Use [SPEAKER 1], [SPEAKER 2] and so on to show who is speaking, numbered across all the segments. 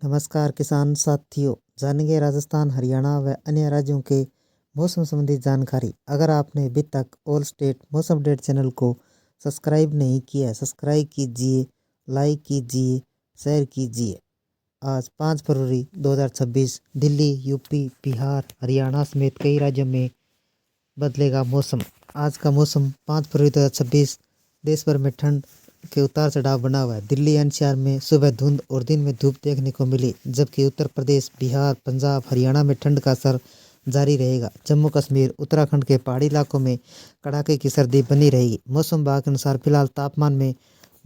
[SPEAKER 1] नमस्कार किसान साथियों, जानेंगे राजस्थान, हरियाणा व अन्य राज्यों के मौसम संबंधी जानकारी। अगर आपने अभी तक ऑल स्टेट मौसम अपडेट चैनल को सब्सक्राइब नहीं किया है, सब्सक्राइब कीजिए, लाइक कीजिए, शेयर कीजिए। आज 5 फरवरी 2026 दिल्ली, यूपी, बिहार, हरियाणा समेत कई राज्यों में बदलेगा मौसम। आज का मौसम 5 फरवरी 2026 देश भर में ठंड के उतार चढ़ाव बना हुआ है। दिल्ली एनसीआर में सुबह धुंध और दिन में धूप देखने को मिली, जबकि उत्तर प्रदेश, बिहार, पंजाब, हरियाणा में ठंड का असर जारी रहेगा। जम्मू कश्मीर, उत्तराखंड के पहाड़ी इलाकों में कड़ाके की सर्दी बनी रहेगी। मौसम विभाग के अनुसार फिलहाल तापमान में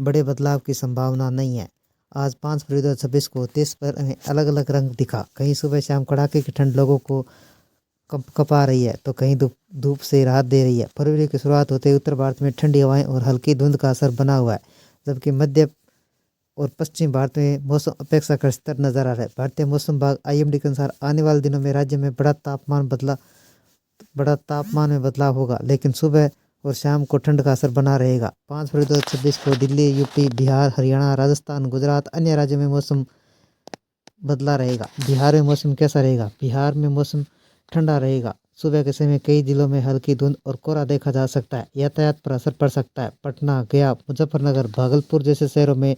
[SPEAKER 1] बड़े बदलाव की संभावना नहीं है। आज 5 फरवरी 2026 को देश भर में अलग अलग रंग दिखा। कहीं सुबह शाम कड़ाके की ठंड लोगों को कपा रही है, तो कहीं धूप से राहत दे रही है। फरवरी की शुरुआत होते ही उत्तर भारत में ठंडी हवाएं और हल्की धुंध का असर बना हुआ है, जबकि मध्य और पश्चिम भारत में मौसम अपेक्षाकृत स्थिर नजर आ रहा है। भारतीय मौसम विभाग IMD के अनुसार आने वाले दिनों में राज्य में बड़ा तापमान में बदलाव होगा, लेकिन सुबह और शाम को ठंड का असर बना रहेगा। 5 फरवरी 2026 को दिल्ली, यूपी, बिहार, हरियाणा, राजस्थान, गुजरात, अन्य राज्यों में मौसम बदला रहेगा। बिहार में मौसम कैसा रहेगा? बिहार में मौसम ठंडा रहेगा। सुबह के समय कई जिलों में हल्की धुंध और कोहरा देखा जा सकता है। यातायात पर असर पड़ सकता है। पटना, गया, मुजफ्फरनगर, भागलपुर जैसे शहरों में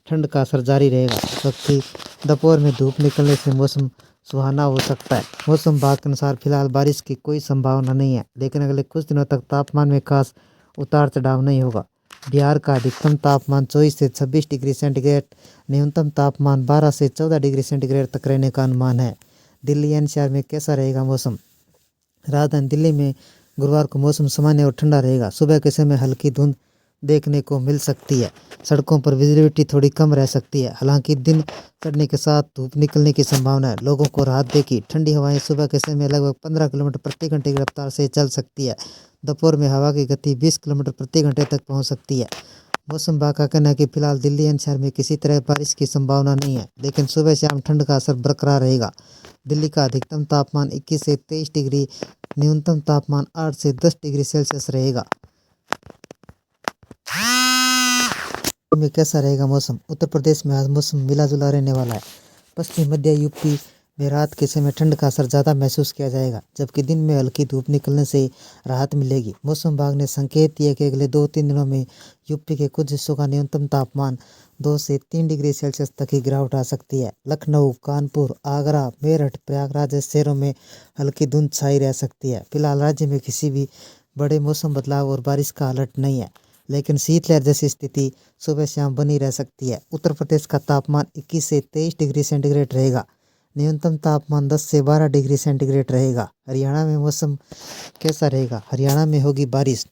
[SPEAKER 1] ठंड का असर जारी रहेगा, जबकि दोपहर में धूप निकलने से मौसम सुहाना हो सकता है। मौसम विभाग के अनुसार फिलहाल बारिश की कोई संभावना नहीं है, लेकिन अगले कुछ दिनों तक तापमान में खास उतार चढ़ाव नहीं होगा। बिहार का अधिकतम तापमान 24 से 26 डिग्री सेंटीग्रेड, न्यूनतम तापमान 12 से 14 डिग्री सेंटीग्रेड तक रहने का अनुमान है। दिल्ली एनसीआर में कैसा रहेगा मौसम? राजधानी दिल्ली में गुरुवार को मौसम सामान्य और ठंडा रहेगा। सुबह के समय हल्की धुंध देखने को मिल सकती है। सड़कों पर विजिबिलिटी थोड़ी कम रह सकती है। हालांकि दिन चढ़ने के साथ धूप निकलने की संभावना है। लोगों को राहत देगी। ठंडी हवाएं सुबह के समय लगभग 15 किलोमीटर प्रति घंटे की रफ्तार से चल सकती है। दोपहर में हवा की गति 20 किलोमीटर प्रति घंटे तक पहुंच सकती है। मौसम विभाग का कहना है कि फिलहाल दिल्ली एनसीआर में किसी तरह बारिश की संभावना नहीं है, लेकिन सुबह शाम ठंड का असर बरकरार रहेगा। दिल्ली का अधिकतम तापमान 21 से 23 डिग्री, न्यूनतम तापमान 8 से 10 डिग्री सेल्सियस रहेगा। में कैसा रहेगा मौसम? उत्तर प्रदेश में आज मौसम मिला जुला रहने वाला है। पश्चिम मध्य यूपी में रात के समय ठंड का असर ज़्यादा महसूस किया जाएगा, जबकि दिन में हल्की धूप निकलने से राहत मिलेगी। मौसम विभाग ने संकेत दिया कि अगले 2-3 दिनों में यूपी के कुछ हिस्सों का न्यूनतम तापमान 2 से 3 डिग्री सेल्सियस तक की गिरावट आ सकती है। लखनऊ, कानपुर, आगरा, मेरठ, प्रयागराज जैसे शहरों में हल्की धुंध छाई रह सकती है। फिलहाल राज्य में किसी भी बड़े मौसम बदलाव और बारिश का अलर्ट नहीं है, लेकिन शीतलहर जैसी स्थिति सुबह शाम बनी रह सकती है। उत्तर प्रदेश का तापमान 21 से 23 डिग्री सेंटीग्रेड रहेगा। न्यूनतम तापमान 10 से 12 डिग्री सेंटीग्रेड रहेगा। हरियाणा में मौसम कैसा रहेगा? हरियाणा में होगी बारिश।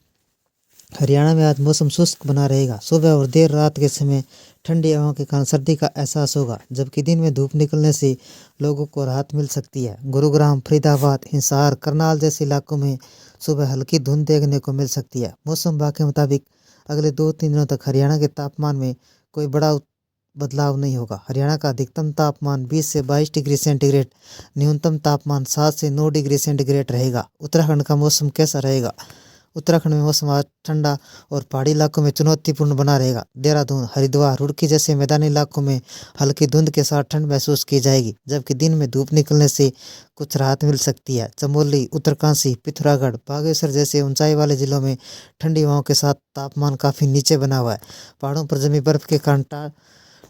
[SPEAKER 1] हरियाणा में आज मौसम शुष्क बना रहेगा। सुबह और देर रात के समय ठंडी हवाओं के कारण सर्दी का एहसास होगा, जबकि दिन में धूप निकलने से लोगों को राहत मिल सकती है। गुरुग्राम, फरीदाबाद, हिसार, करनाल जैसे इलाकों में सुबह हल्की धुंध देखने को मिल सकती है। मौसम विभाग के मुताबिक अगले 2-3 दिनों तक हरियाणा के तापमान में कोई बड़ा बदलाव नहीं होगा। हरियाणा का अधिकतम तापमान 20 से 22 डिग्री सेंटीग्रेड, न्यूनतम तापमान 7 से 9 डिग्री सेंटीग्रेड रहेगा। उत्तराखंड का मौसम कैसा रहेगा? उत्तराखंड में मौसम आज ठंडा और पहाड़ी इलाकों में चुनौतीपूर्ण बना रहेगा। देहरादून, हरिद्वार, रुड़की जैसे मैदानी इलाकों में हल्की धुंध के साथ ठंड महसूस की जाएगी, जबकि दिन में धूप निकलने से कुछ राहत मिल सकती है। चमोली, उत्तरकाशी, पिथौरागढ़, बागेश्वर जैसे ऊंचाई वाले जिलों में ठंडी हवाओं के साथ तापमान काफ़ी नीचे बना हुआ है। पहाड़ों पर जमी बर्फ के कारण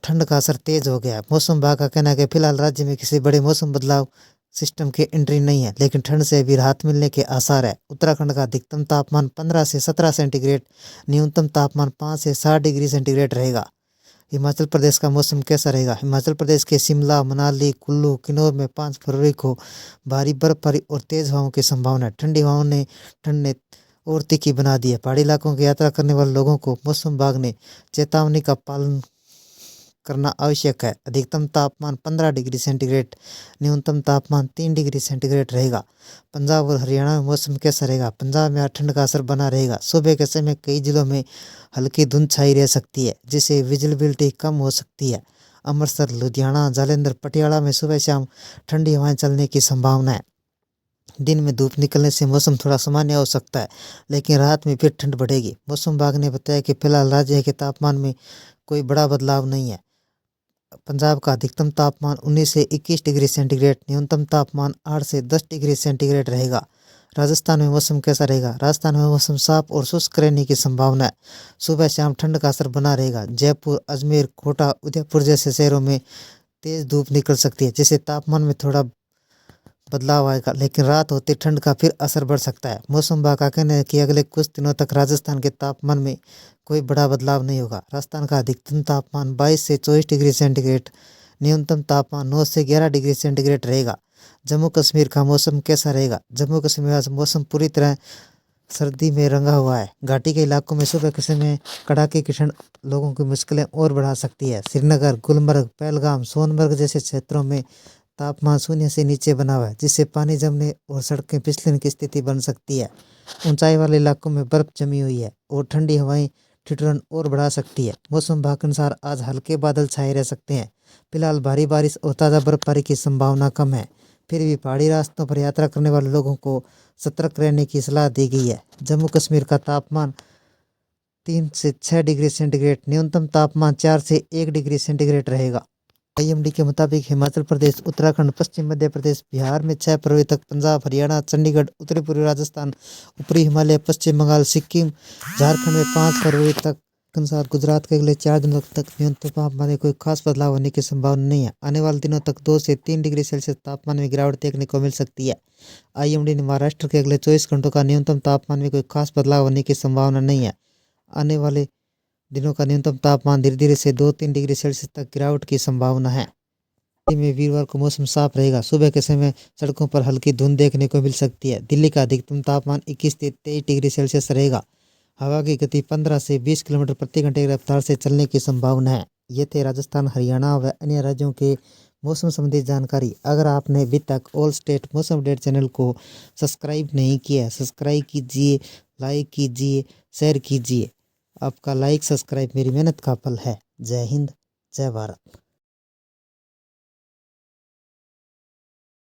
[SPEAKER 1] ठंड का असर तेज हो गया है। मौसम विभाग का कहना है कि फिलहाल राज्य में किसी बड़े मौसम बदलाव सिस्टम की एंट्री नहीं है, लेकिन ठंड से भी राहत मिलने के आसार है। उत्तराखंड का अधिकतम तापमान 15 से 17 सेंटीग्रेड, न्यूनतम तापमान 5 से 7 डिग्री सेंटीग्रेड रहेगा। हिमाचल प्रदेश का मौसम कैसा रहेगा? हिमाचल प्रदेश के शिमला, मनाली, कुल्लू, किन्नौर में 5 फरवरी को भारी बर्फबारी और तेज हवाओं की संभावना है। ठंडी हवाओं ने ठंड ने और तीखी बना दी है। पहाड़ी इलाकों की यात्रा करने वाले लोगों को मौसम विभाग ने चेतावनी का पालन करना आवश्यक है। अधिकतम तापमान 15 डिग्री सेंटीग्रेड, न्यूनतम तापमान 3 डिग्री सेंटीग्रेड रहेगा। पंजाब और हरियाणा में मौसम कैसा रहेगा? पंजाब में आज ठंड का असर बना रहेगा। सुबह के समय कई जिलों में हल्की धुंध छाई रह सकती है, जिससे विजिबिलिटी कम हो सकती है। अमृतसर, लुधियाना, जालंधर, पटियाला में सुबह शाम ठंडी हवाएं चलने की संभावना है। दिन में धूप निकलने से मौसम थोड़ा सामान्य हो सकता है, लेकिन रात में फिर ठंड बढ़ेगी। मौसम विभाग ने बताया कि फिलहाल राज्य के तापमान में कोई बड़ा बदलाव नहीं है। पंजाब का अधिकतम तापमान 19 से 21 डिग्री सेंटीग्रेड, न्यूनतम तापमान 8 से 10 डिग्री सेंटीग्रेड रहेगा। राजस्थान में मौसम कैसा रहेगा? राजस्थान में मौसम साफ और शुष्क रहने की संभावना है। सुबह शाम ठंड का असर बना रहेगा। जयपुर, अजमेर, कोटा, उदयपुर जैसे शहरों में तेज धूप निकल सकती है, जिससे तापमान में थोड़ा बदलाव आएगा, लेकिन रात होते ठंड का फिर असर बढ़ सकता है। मौसम विभाग का कहना है कि अगले कुछ दिनों तक राजस्थान के तापमान में कोई बड़ा बदलाव नहीं होगा। राजस्थान का अधिकतम तापमान 22 से 24 डिग्री सेंटीग्रेड, न्यूनतम तापमान 9 से 11 डिग्री सेंटीग्रेड रहेगा। जम्मू कश्मीर का मौसम कैसा रहेगा? जम्मू कश्मीर का मौसम पूरी तरह सर्दी में रंगा हुआ है। घाटी के इलाकों में सुबह के समय कड़ाके की ठंड लोगों की मुश्किलें और बढ़ा सकती है। श्रीनगर, गुलमर्ग, पहलगाम, सोनमर्ग जैसे क्षेत्रों में तापमान शून्य से नीचे बना हुआ है, जिससे पानी जमने और सड़कें फिसलने की स्थिति बन सकती है। ऊंचाई वाले इलाकों में बर्फ जमी हुई है और ठंडी हवाएं ठिठुरन और बढ़ा सकती है। मौसम विभाग के अनुसार आज हल्के बादल छाए रह सकते हैं। फिलहाल भारी बारिश और ताज़ा बर्फबारी की संभावना कम है। फिर भी पहाड़ी रास्तों पर यात्रा करने वाले लोगों को सतर्क रहने की सलाह दी गई है। जम्मू कश्मीर का तापमान 3 से 6 डिग्री सेंटीग्रेड, न्यूनतम तापमान 4 से 1 डिग्री सेंटीग्रेड रहेगा। IMD के मुताबिक हिमाचल प्रदेश, उत्तराखंड, पश्चिम मध्य प्रदेश, बिहार में 6 फरवरी तक, पंजाब, हरियाणा, चंडीगढ़, उत्तरी पूर्वी राजस्थान, ऊपरी हिमालय, पश्चिम बंगाल, सिक्किम, झारखंड में 5 फरवरी तक के अनुसार गुजरात के अगले 4 दिनों तक न्यूनतम तापमान में कोई खास बदलाव होने की संभावना नहीं है। आने वाले दिनों तक 2 से 3 डिग्री सेल्सियस तापमान में गिरावट देखने को मिल सकती है। IMD ने महाराष्ट्र के अगले 24 घंटों का न्यूनतम तापमान में कोई खास बदलाव होने की संभावना नहीं है। आने वाले दिनों का न्यूनतम तापमान धीरे धीरे से 2-3 डिग्री सेल्सियस तक गिरावट की संभावना है। दिल्ली में वीरवार को मौसम साफ रहेगा। सुबह के समय सड़कों पर हल्की धुंध देखने को मिल सकती है। दिल्ली का अधिकतम तापमान 21 से 23 डिग्री सेल्सियस रहेगा। हवा की गति 15 से 20 किलोमीटर प्रति घंटे की रफ्तार से चलने की संभावना है। ये थे राजस्थान, हरियाणा व अन्य राज्यों के मौसम संबंधी जानकारी। अगर आपने अभी तक ऑल स्टेट मौसम अपडेट चैनल को सब्सक्राइब नहीं किया है, सब्सक्राइब कीजिए, लाइक कीजिए, शेयर कीजिए। आपका लाइक सब्सक्राइब मेरी मेहनत का फल है। जय हिंद, जय भारत।